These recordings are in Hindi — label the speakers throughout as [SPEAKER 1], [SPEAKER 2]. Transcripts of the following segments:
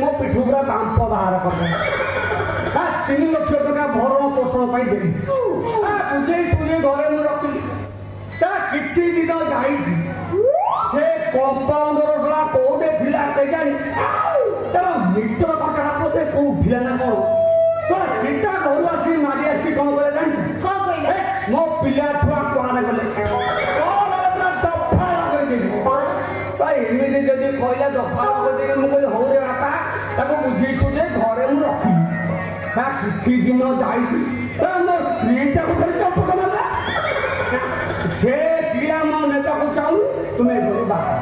[SPEAKER 1] ମୋ पिठू पूरा बांप बाहर कर 3 लाख टका भरण पोषण देवी बुझे सुझे घरे मुझे रखी किसी दिन जाई से कंपाउंडर सला कोडे थिला केजानी तार मीटर कटा पोते को उठिला ना को तो सीता घर आसी मारी आसी कौन बोले जान को कहले मो पिला छुआ कोआने गले कोन अपना दफा कर दे भाई इमिने जदी कहला दफा कर दे मु कहले हो रे बापा ताको बुझी तुझे घरे मु रखी किसी दिन जाई तो मो स्त्रीटा को खाली चपक मारला से किया मो नेता को चाहू तुम्हें घर बाहर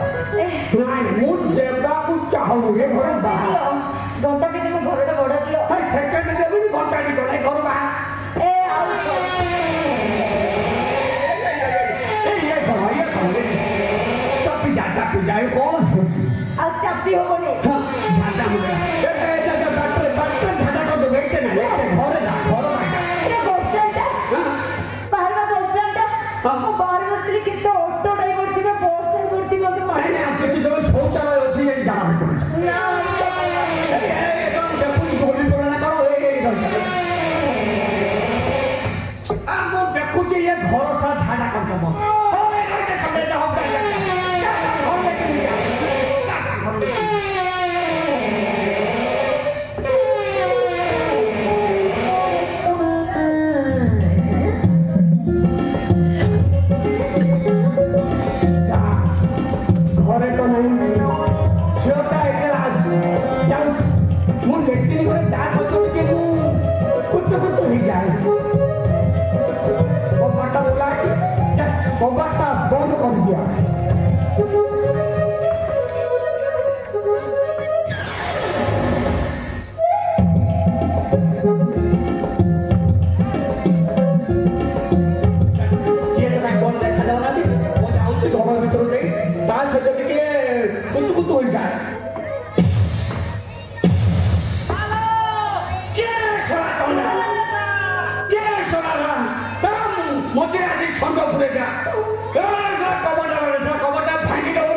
[SPEAKER 1] नहीं मु देवता को चाहू ये घर बाहर
[SPEAKER 2] घंटा के तुम घरटा बड़ा दियो
[SPEAKER 1] हाय सेकंड देबी घंटा दी कोले घर बाहर
[SPEAKER 2] ए आउ
[SPEAKER 1] ये भाई कहले चपी जा कौन
[SPEAKER 2] आ चापी हो बोले
[SPEAKER 1] झाटा मुझे ए जा डॉक्टर झाटा को दो बैठे ना घर जा
[SPEAKER 2] ये बसस्टैंड बाहर का बसस्टैंड हम बाहर बसली कितो ऑटो ड्राइवर थी बस स्टैंड करती मते मारे
[SPEAKER 1] नहीं आप किसी समय शौचालय होती है जाना पड़ता
[SPEAKER 2] ना
[SPEAKER 1] देखुचे ये घर सा झाड़ा कर दब घरे तो नहीं झीटा एक मुझे लेट्रिन करे ता सोचो कि कुछ हो जाए कबाटा बुला कबाटा बंद कर दिया कुछ हो जाए मत आज संग घुरे जा कबटा भांगी दब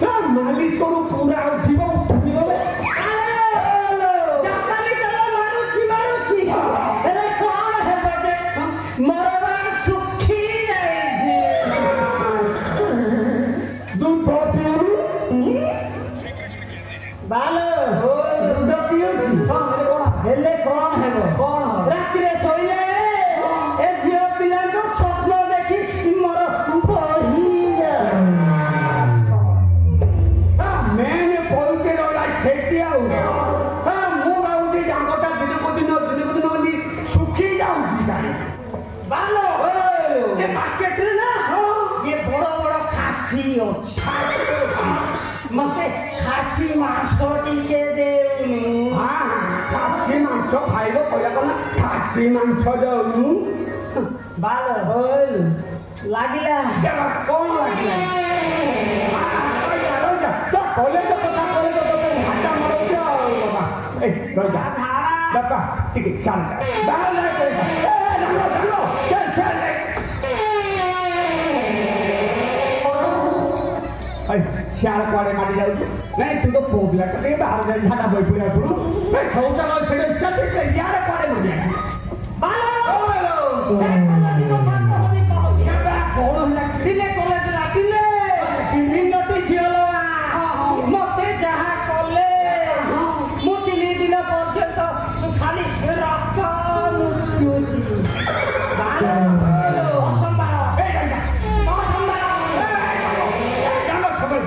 [SPEAKER 1] ना मालिश करू पूरा उठिब उठि गले
[SPEAKER 2] जापानी चलो मारुची अरे कौन है बजे मरवा सुखी जाई छी
[SPEAKER 1] दूध पियो
[SPEAKER 2] बालो
[SPEAKER 1] दूध पियो छी हां
[SPEAKER 2] हेले कौन है कौन रात रे सोइले ए झियो पिला को स्वप्न देखी मर बही जा
[SPEAKER 1] मैंने बोलते रहा सेठी आउ हां मु बाउदी डांगटा दिन को दिन वाली सुखी जाउची जाने
[SPEAKER 2] बालो ए मार्केट रे ना ये बड़ा बड़ा खासी अच्छा मते खासी मांस टिके देउनु
[SPEAKER 1] हां खासी मांस खाइलो कहला कोना खासी मांस दउनु
[SPEAKER 2] बालो बोल लागिला
[SPEAKER 1] केला कोन लागिला तो कॉलेज तो कथा कॉलेज तो भाटा मारो क्या बाबा ए रोजा बाबा ठीक है शांत बाहर ना करेगा ए डालो चल सियाड़ कुआड़े मारी जाऊँ नहीं तू तो पुओ पिला टे बाहर जाए झाड़ा बई पड़े आसुनु ए शौचालय से से यार कुआड़े मारी आसी बालो से कॉलेज को थाको हबी कहो या कोन होला दिले कॉलेज ला दिले किन्नती झियलवा मते जहा कले मु 3 दिन पर्यंत खाली रक्त मुचुची बालो असंभाल ए जा असंभाल ए जानो खबर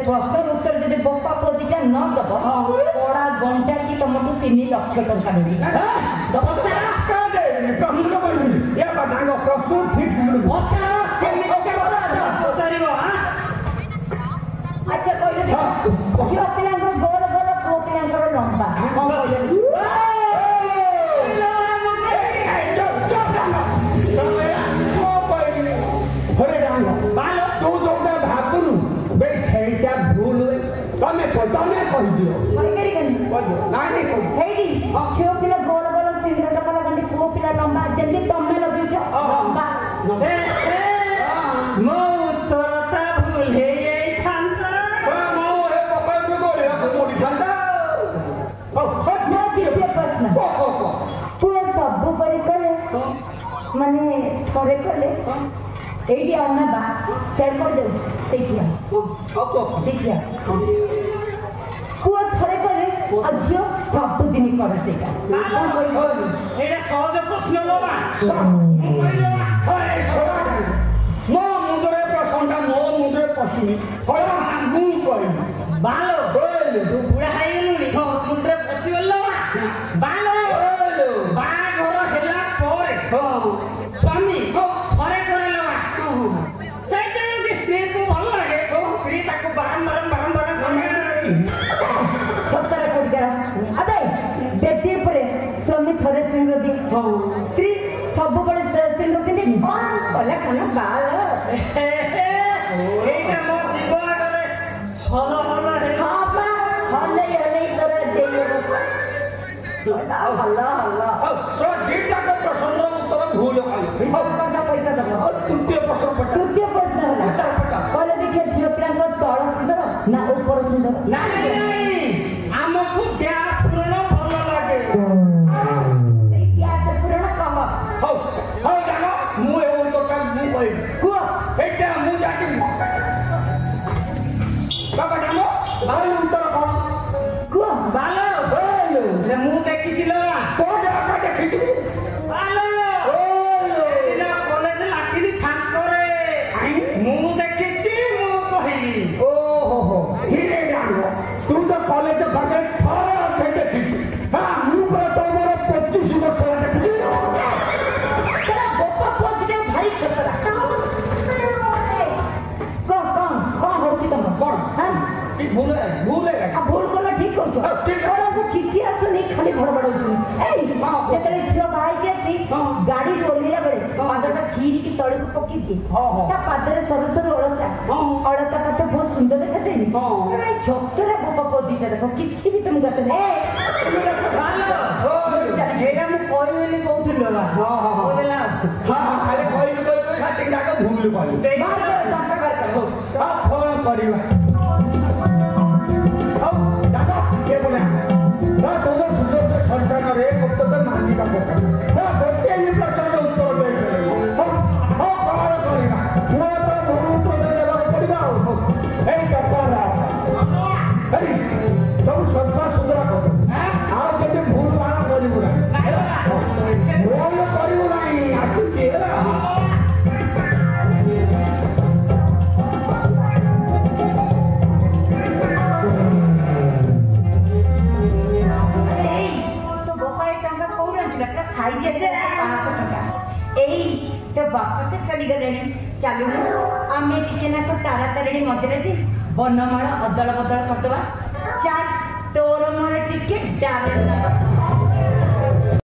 [SPEAKER 2] प्रश्न उत्तर जब बप्पा प्रतिटा न दब पड़ा घंटा की तुमको 3 लाख टका देवी अच्छा कहले झियो पिला गोल गोल पुओ पिला लंबा
[SPEAKER 1] तमें कह दियो
[SPEAKER 2] झियो पिला गोल गोल 3 टका लगन पुओ पिला लंबा जल्दी तमे लगे लंबा
[SPEAKER 1] मो तोरता भूल हे ये छंता मो हे पप्पा को गोले को मोड़ी छंता
[SPEAKER 2] मैं द्वितीय प्रश्न पुओ सब परि करे माने थोड़े करे एडी आना बा शेयर कर दे देखिया देखिया पुओ थोड़े करे आ झियो सब दिन करे देगा
[SPEAKER 1] एटा सहज प्रश्न लोबा मो कहिलो अरे सोडा मो मुंडरे प्रश्नटा मो मुंडरे पसुनी होला मु कहिलो बालो बोल तू बुढ़ा हाई गेलुनी मुंडरे पसि गलो बालो बा घर हेला पर स्वामी थरे करे लगा सेटे दि स्त्री को भल लागे स्त्री ताको बारंबार
[SPEAKER 2] सत्तर कोटी करा अबे बेटी परे स्वामी थरे स्त्री दी स्त्री सब बड़े स्त्री दी नहीं बोले खाना बाल
[SPEAKER 1] एटा मो जीवा करे हल हल हे
[SPEAKER 2] हां बा हले हले तोरा जेल ହଲ ହଲ
[SPEAKER 1] ଦିଟା ପ୍ରଶ୍ନର ଉତ୍ତର ଭୁଲ କଲି
[SPEAKER 2] ପଇସା ଦବ
[SPEAKER 1] ତୃତୀୟ ପ୍ରଶ୍ନ
[SPEAKER 2] ତୃତୀୟ ପ୍ରଶ୍ନ ହେଲା କହିଲେ ଦେଖିଆ ଝିଅ ପିଲାଙ୍କ ତଳ ସୁନ୍ଦର ନା ଉପର ସୁନ୍ଦର?
[SPEAKER 1] ନାଇଁ ଆମକୁ ଗ୍ୟାସ ପୂରଣ ଭଲ ଲାଗେ।
[SPEAKER 2] ସେଇ ଗ୍ୟାସ ପୂରଣ କମ।
[SPEAKER 1] ହଉ ହଉ ଜାଣ ମୁଁ ଏ ଉତ୍ତରଟା ମୁଁ କହିବି।
[SPEAKER 2] କୁହ
[SPEAKER 1] ଏଇଟା ମୁଁ ଜାଣିବି। ବାବା ଜାଣ ଭାଇ ଉତ୍ତର କଣ?
[SPEAKER 2] କୁହ
[SPEAKER 1] ବାଲ ମୁଁ ଦେଖିছিল କୋଉଠି ଆକା ଦେଖିଥିଲି ବାଲ କଲେଜ ଲାଟିନି ଫାଙ୍କରେ ମୁଁ ଦେଖିଛି ମୁଁ କହିଲି। ଓହୋ ହିରେ ଜାଣିବ ତୁ ତ କଲେଜ ପାଖରେ ଥରେ ଅଛେ ଦେଖିଛି। ହଁ ମୁଁ ପୁରା ତମର 25 ବର୍ଷ ଦେଖିଛି।
[SPEAKER 2] ଗୋପା ପୁଅ ଦିଟା ଭାରି ଛୋଟରା। କଣ ହଉଛି ତମର କଣ?
[SPEAKER 1] ଭୁଲ
[SPEAKER 2] କଲ ଠିକ କରୁଛ। କିଛି ଆସୁନି ଖାଲି ଭଡ ଭଡ ହଉଛନ୍ତି। ଏଇ ଯେତେବେଳେ ଝିଅ ବାହାଇକି ଆସି ଗାଡିରୁ ଓହ୍ଲେଇଲା ବେଳେ ପାଦଟା କ୍ଷୀରିକି ତଳକୁ ପକେଇଦିଏ ତା ପାଦରେ ସରୁ ସରୁ ଅଳତା ପାଦ ବହୁତ ସୁନ୍ଦର ଦେଖାଯାଏନି? ଛୋଟରା ଗୋପା ପୁଅ ଦିଟା ଦେଖ କିଛି ବି ତମକୁ ଆସେ ଏଇଟା ମୁଁ କହିବି କହୁଥିଲି
[SPEAKER 1] ଖାଲି କହିବି ଭୁଲ କଲି କଣ କରିବା? ସନ୍ତାନରେ ଉତ୍ତର ମାନିବା କଥା ଗୋଟିଏ ନିର୍ବାଚନର ଉତ୍ତର ଦେଇଥିଲେ କଣ କରିବା? ମୁଁ ତ ଭୁଲ ଉତ୍ତର ଦେବାକୁ ପଡିବ। ଆଉ ଏଇ କପାଳ ସବୁ ସଫା ସୁତରା କର ଆଉ କେତେ ଭୁଲ ଭାଲ କରିବୁ ନା ଭୁଲ କରିବୁ ନାହିଁ ଆସୁଛି ହେଲା।
[SPEAKER 2] तो बापा तो चली गले चलू आम टे तारा तारिणी मंदिर जी बनमाल अदल बदल करदे चल तोर मोर टिके डायरेक्ट